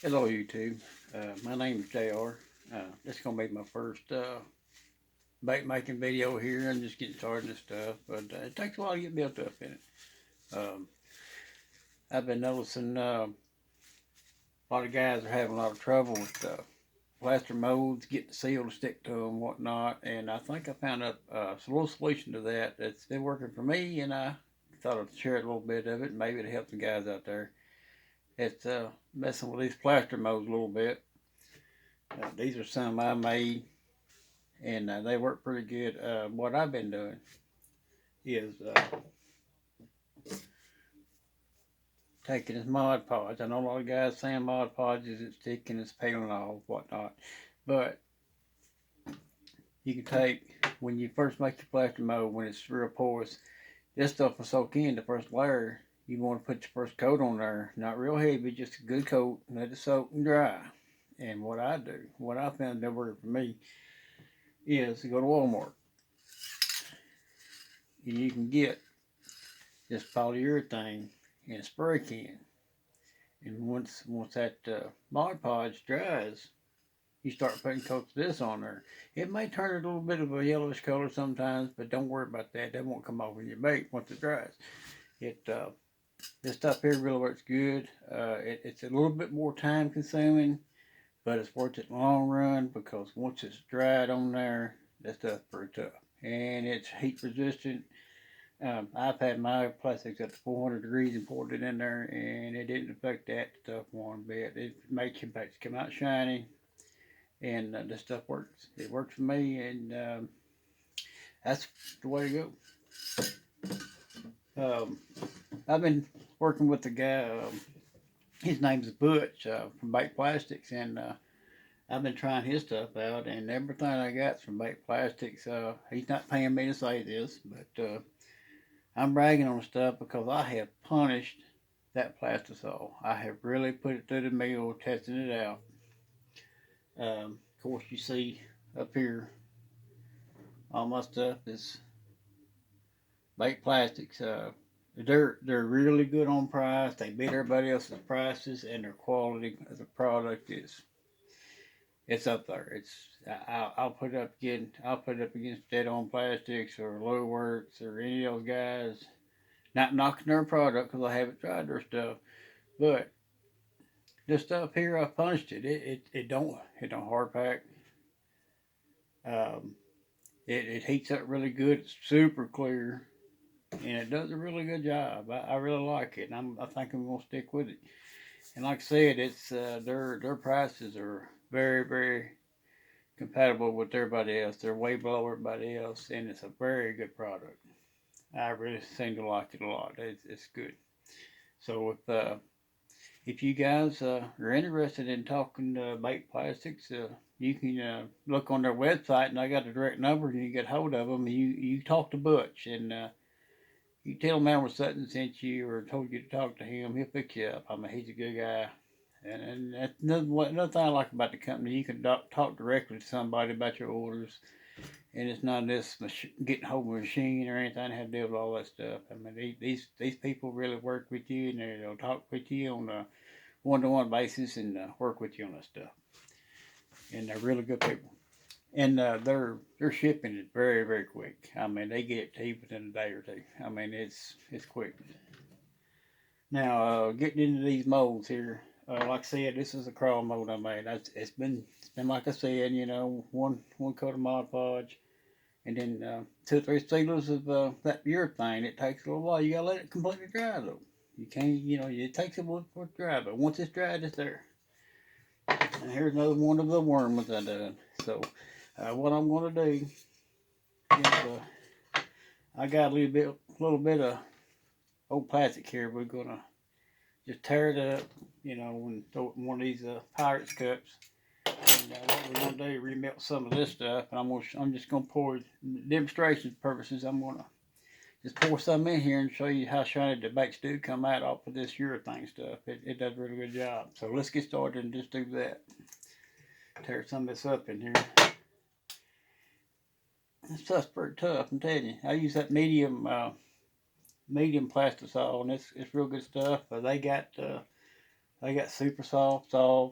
Hello YouTube. My name is JR. This is going to be my first bait making video here. I'm just getting started and stuff, but it takes a while to get built up in it. I've been noticing a lot of guys are having a lot of trouble with plaster molds, getting the seal to stick to them and whatnot, and I think I found a little solution to that that's been working for me, and I thought I'd share a little bit of it, and maybe it'll help some guys out there. It's messing with these plaster molds a little bit. These are some I made, and they work pretty good. What I've been doing is taking this Mod Podge. I know a lot of guys saying Mod Podge isn't sticking, it's peeling off, whatnot, but you can take, when you first make your plaster mold, when it's real porous, this stuff will soak in the first layer. You want to put your first coat on there, not real heavy, just a good coat, let it soak and dry. And what I do, what I found that worked for me, is to go to Walmart and you can get this polyurethane in a spray can. And once that Mod Podge dries, you start putting coats of this on there. It may turn a little bit of a yellowish color sometimes, but don't worry about that. That won't come off in your bait once it dries. This stuff here really works good. It's a little bit more time consuming, but it's worth it in the long run because once it's dried on there, that stuff's pretty tough. And it's heat resistant. I've had my plastics up to 400 degrees and poured it in there, and it didn't affect that stuff one bit. It makes your paints come out shiny, and this stuff works. It works for me, and that's the way to go. I've been working with the guy. His name's Butch from Bait Plastics, and I've been trying his stuff out, and everything I got from Bait Plastics. He's not paying me to say this, but I'm bragging on stuff because I have punished that plastisol. I have really put it through the mill, testing it out. Of course, you see up here, all my stuff is Bait Plastics. They're really good on price. They beat everybody else's prices, and their quality as a product is it's up there. I'll put it up again. I'll put it up against Dead On Plastics or Low Works or any of those guys. Not knocking their product because I haven't tried their stuff, but this stuff here I punched it. It don't hard pack. Um, it heats up really good. It's super clear, and it does a really good job. I really like it, and I think I'm gonna stick with it. And like I said, it's their prices are very compatible with everybody else. They're way below everybody else, and it's a very good product. I really seem to like it a lot. It's good. So if you guys are interested in talking Bait Plastics, you can look on their website, and I got a direct number, and you get hold of them. And you talk to Butch, and you tell him Elmer Sutton sent you or told you to talk to him. He'll pick you up. I mean, he's a good guy. And that's another thing I like about the company. You can talk directly to somebody about your orders, and it's not this getting hold of a machine or anything that had to do with all that stuff. I mean, these people really work with you, and they'll talk with you on a one-to-one basis and work with you on that stuff. And they're really good people. And their shipping is very quick. I mean, they get it to you within a day or two. I mean, it's quick. Now, getting into these molds here, like I said, this is a crawl mold I made. It's been like I said, one coat of Mod Podge, and then 2 or 3 sealers of that urethane. It takes a little while. You gotta let it completely dry though. You can't, it takes a while for it to dry, but once it's dried, it's there. And here's another one of the worms I done. So, what I'm gonna do is, I got a little bit of old plastic here. We're gonna just tear it up, and throw it in one of these Pirates cups. And what we're gonna do is remelt some of this stuff, and I'm just gonna pour demonstration purposes. I'm gonna just pour some in here and show you how shiny the bakes do come out off of this urethane stuff. It does a really good job. So let's get started and just do that. Tear some of this up in here. This stuff's pretty tough, I'm telling you. I use that medium plastisol, and it's real good stuff. They got They got super soft. I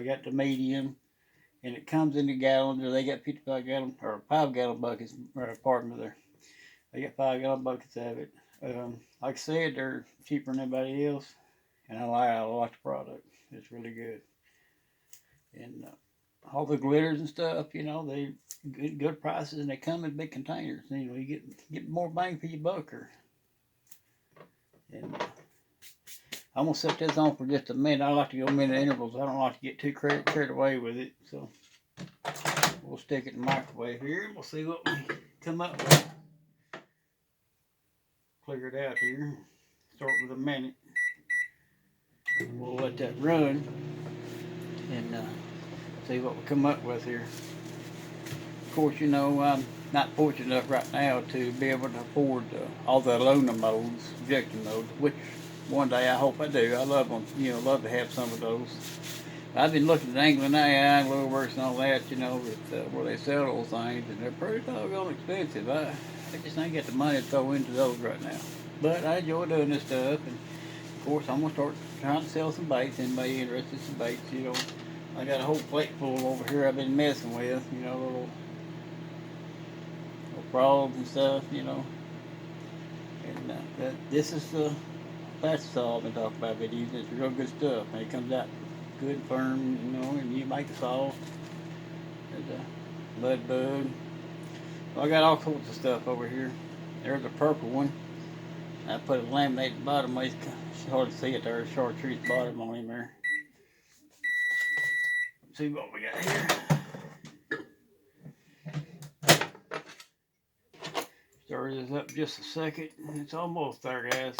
got the medium, and it comes in the gallons, or they got 55 gallon or 5 gallon buckets. Or pardon me, there. They got 5 gallon buckets of it. Like I said, they're cheaper than anybody else, and I like the product. It's really good, and all the glitters and stuff, they good prices, and they come in big containers. You get more bang for your buck. And I'm gonna set this on for just a minute. I like to go minute intervals. I don't like to get too carried away with it, so we'll stick it in the microwave here, and we'll see what we come up with. Clear it out here. Start with a minute. We'll let that run and see what we come up with here. Of course, I'm not fortunate enough right now to be able to afford all the aluminum molds, injection molds, which one day I hope I do. I love them, love to have some of those. I've been looking at England AI, Little Works and all that, where they sell those things, and they're pretty doggone expensive. I just ain't got the money to throw into those right now. But I enjoy doing this stuff, and of course I'm gonna start trying to sell some baits. Anybody interested in some baits, I got a whole plate full over here I've been messing with, little frogs and stuff, And this is the plaster saw I've been talking about. I've been using. It's real good stuff, and it comes out good and firm, and you make the saw. There's a mud bug. Well, I got all sorts of stuff over here. There's a purple one. I put a laminated bottom. It's hard to see it there. Chartreuse bottom on him there. Let's see what we got here. Stir this up just a second. It's almost there, guys.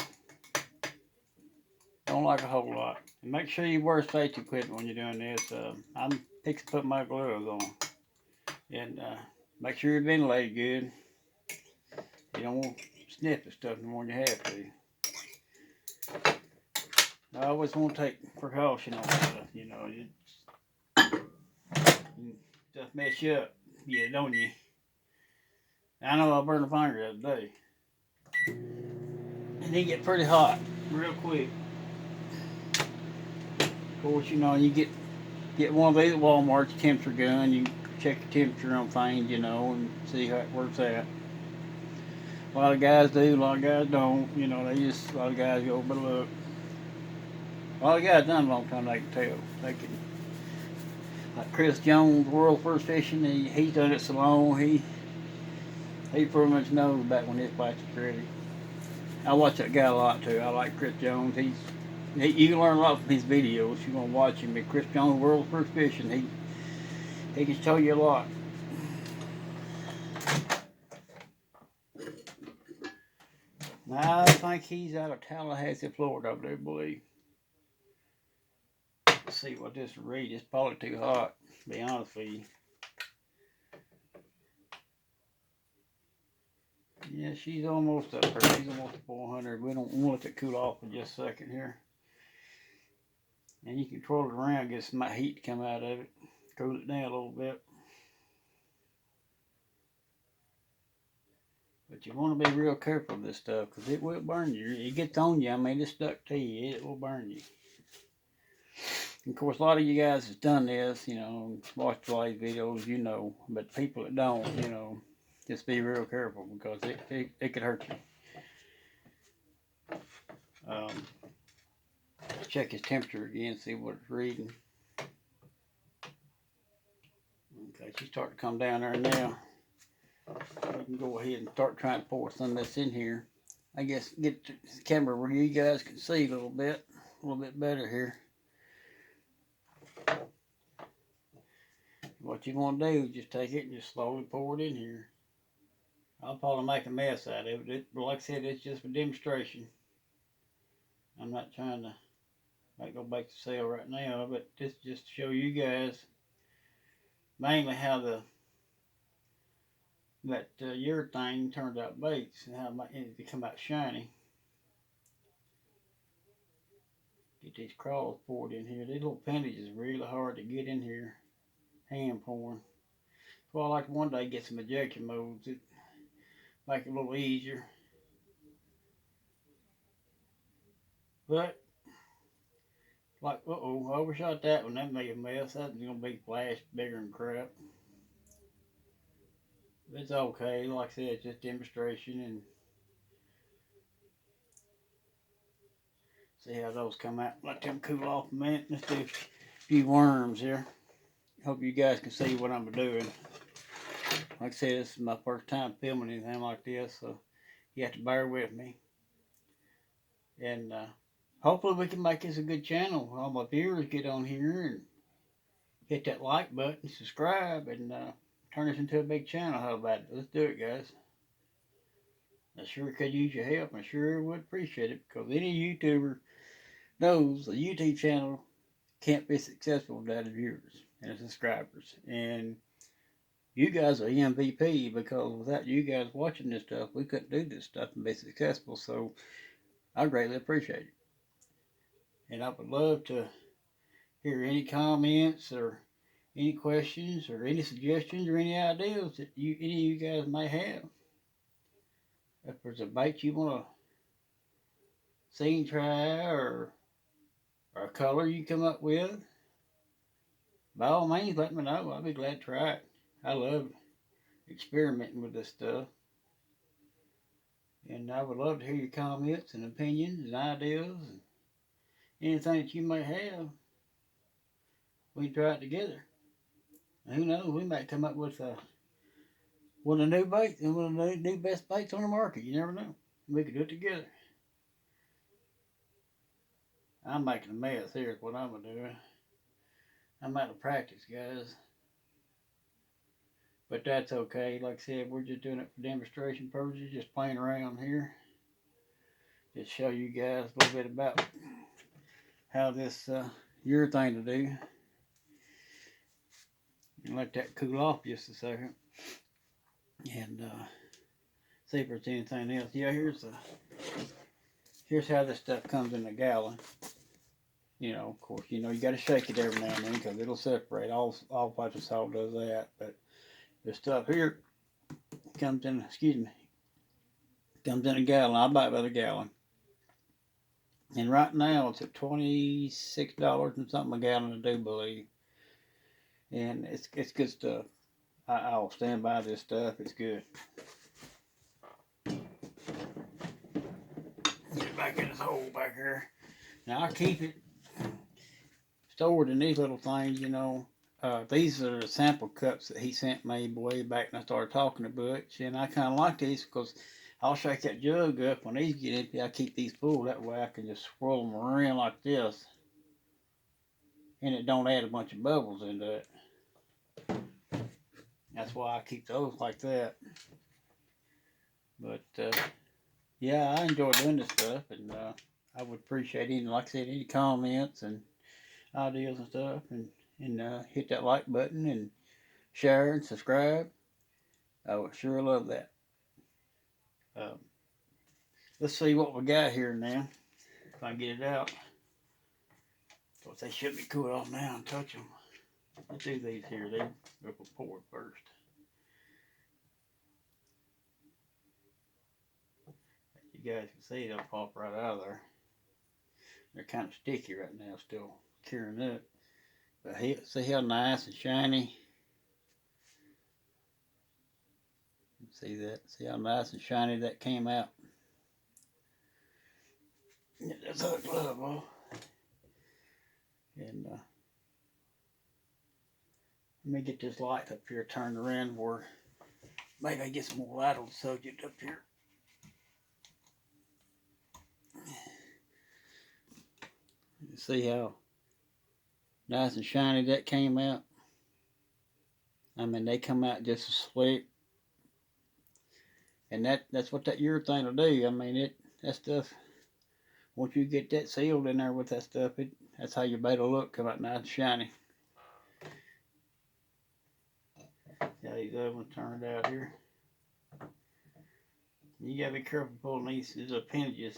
Don't like a whole lot. And make sure you wear safety equipment when you're doing this. I'm fixing to put my gloves on. And make sure you're ventilated good. You don't want to sniff at stuff more than you have to. I always want to take precaution on stuff, stuff mess you up, don't you? I know I burned a finger the other day. And they get pretty hot real quick. Of course, you get one of these at Walmart, temperature gun. You check the temperature on things, and see how it works out. A lot of guys do, a lot of guys don't. A lot of guys go overlook. A lot of guys done a long time, they can tell. They can, like Chris Jones, World First Fishing, he's done it so long, he pretty much knows about when his plastic's ready. I watch that guy a lot too. I like Chris Jones. You can learn a lot from his videos. You're gonna watch him. But Chris Jones, World First Fishing, he can show you a lot. Now, I think he's out of Tallahassee, Florida, I do believe. Let's see what this will read. It's probably too hot, to be honest with you. Yeah, she's almost up there. She's almost 400. We don't want it to cool off for just a second here. And you can twirl it around, get some heat to come out of it. Cool it down a little bit. But you want to be real careful with this stuff, because it will burn you. It gets on you. I mean, it's stuck to you. It will burn you. And of course, a lot of you guys have done this, watched a lot of videos, but people that don't, just be real careful, because it could hurt you. Check his temperature again, see what it's reading. Okay, she's starting to come down there now. We can go ahead and start trying to pour some of this in here. I guess get the camera where you guys can see a little bit better here. What you want to do is just take it and just slowly pour it in here. I'll probably make a mess out of it. But like I said, it's just a demonstration. I'm not trying to go back to sale right now, but this just to show you guys mainly how that urethane turns out baits and how it come out shiny. Get these crawls poured in here. These little appendages is really hard to get in here. Hand pouring. Well, I like one day get some ejection molds. It make it a little easier. But Like, uh-oh, I overshot that one. That made a mess. That's gonna be flashed bigger than crap. It's okay. Like I said, it's just demonstration and see how those come out. Let them cool off a minute. Let's do a few worms here. Hope you guys can see what I'm doing. Like I said, this is my first time filming anything like this, so you have to bear with me. And hopefully we can make this a good channel. All my viewers get on here and hit that like button, subscribe, and turn this into a big channel. How about it? Let's do it, guys. I sure could use your help. I sure would appreciate it because any YouTuber knows a YouTube channel can't be successful without viewers and subscribers. And you guys are MVP because without you guys watching this stuff, we couldn't do this stuff and be successful. So I greatly appreciate it. And I would love to hear any comments or any questions or any suggestions or any ideas that any of you guys may have. If there's a bait you want to see and try or a color you come up with, by all means let me know. I'll be glad to try it. I love experimenting with this stuff. And I would love to hear your comments and opinions and ideas and anything that you may have. We can try it together. And who knows, we might come up with one of the new baits and one of the new best baits on the market. You never know. We could do it together. I'm making a mess here is what I'm going to do. I'm out of practice, guys. But that's okay. Like I said, we're just doing it for demonstration purposes, just playing around here. Just show you guys a little bit about how this your thing to do. And let that cool off just a second. And see if there's anything else. Yeah, here's how this stuff comes in a gallon. You know, of course, you got to shake it every now and then because it'll separate. All pipes of salt does that. But this stuff here comes in, comes in a gallon. I buy it by the gallon. And right now it's at $26 and something a gallon, I do believe. And it's good stuff. I'll stand by this stuff. It's good. Get it back in this hole back here. Now I keep it stored in these little things, these are the sample cups that he sent me way back when I started talking to Butch. And I kind of like these because I'll shake that jug up. When these get empty, I keep these full. That way I can just swirl them around like this. And it don't add a bunch of bubbles into it. That's why I keep those like that. But, yeah, I enjoy doing this stuff. And I would appreciate any, like I said, any comments and ideas and stuff. And hit that like button and share and subscribe. I would sure love that. Let's see what we got here now. If I can get it out. But they should be cooled off now and touch them. Let's do these here. They go forward first. As you guys can see, they'll pop right out of there. They're kind of sticky right now, still curing up. But see how nice and shiny. See that? See how nice and shiny that came out. Get this hook glove off. And let me get this light up here turned around where maybe I get some more light on the subject up here. You see how nice and shiny that came out? I mean, they come out just as slick. And that's what that urethane will do. I mean, that stuff, once you get that sealed in there with that stuff, that's how your bait will look, come out nice and shiny. See how these other ones turned out here. You gotta be careful pulling these appendages.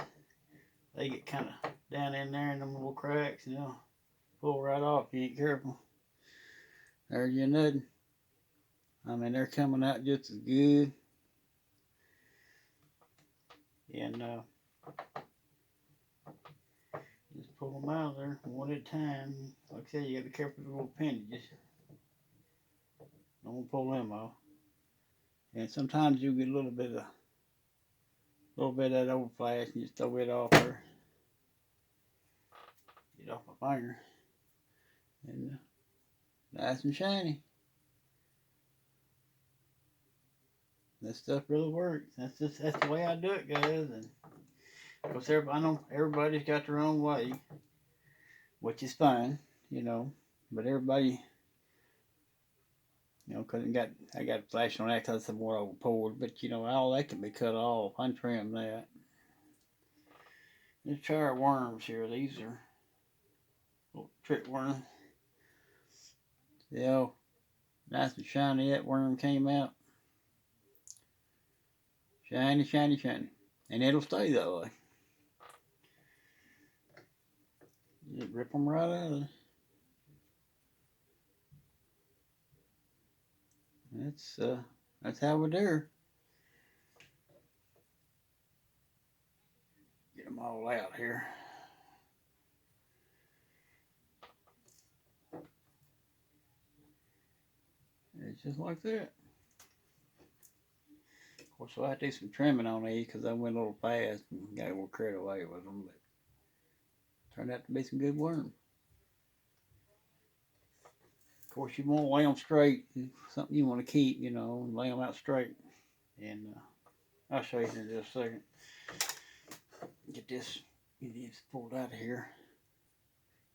They get kind of down in there in them little cracks, and they'll pull right off if you ain't careful. There's your nutting. I mean, they're coming out just as good. And just pull them out of there one at a time. Like I said, you gotta be careful with the little appendages. Don't pull them off. And sometimes you get a little bit of that old flash and just throw it off there. Get off my finger. And nice and shiny. That stuff really works. That's the way I do it, guys. And of course, I know everybody's got their own way, which is fine, But everybody, because I got flash on that because of what I pulled. But all that can be cut off. Untrim that. Let's try our worms here. These are little trick worms. Nice and shiny that worm came out. Shiny, shiny, shiny. And it'll stay that way. Just rip them right out of there. That's how we do her. Get them all out here. It's just like that. Of course, I have to do some trimming on these because I went a little fast and got a little carried away with them. But turned out to be some good worms. Of course, you want to lay them straight. Something you want to keep, lay them out straight. And I'll show you in just a second. Get this pulled out of here.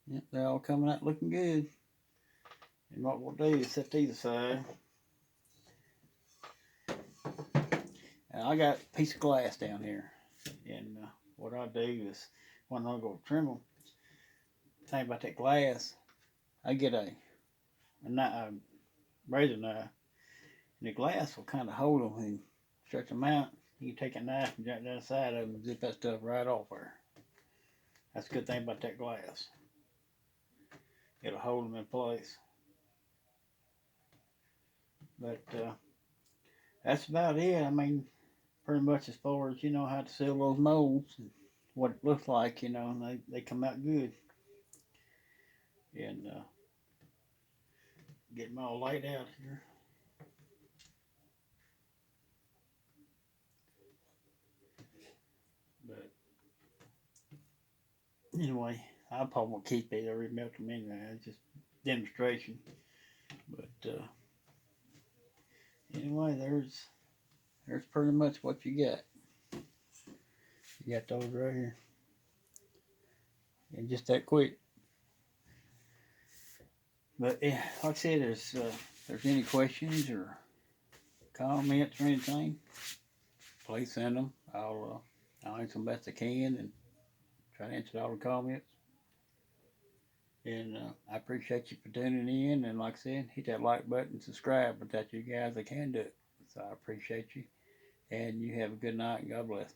Yep, they're all coming out looking good. And what we'll do is set these aside. And I got a piece of glass down here. And what I'll do is, when I go trim them, the thing about that glass, I get a razor knife. And the glass will kind of hold them and stretch them out. You can take a knife and jump down the side of them and zip that stuff right off there. That's a good thing about that glass. It'll hold them in place. But that's about it. I mean, pretty much as far as how to seal those molds and what it looks like, and they come out good. And get them all laid out here. But anyway, I probably won't keep these. I remelt them anyway. It's just demonstration. But anyway, there's pretty much what you got. You got those right here. And just that quick. But yeah, like I said, there's any questions or comments or anything, please send them. I'll answer them best I can and try to answer all the comments. And I appreciate you for tuning in. And like I said, hit that like button, subscribe. Without you guys, I can do it. So I appreciate you. And you have a good night and God bless.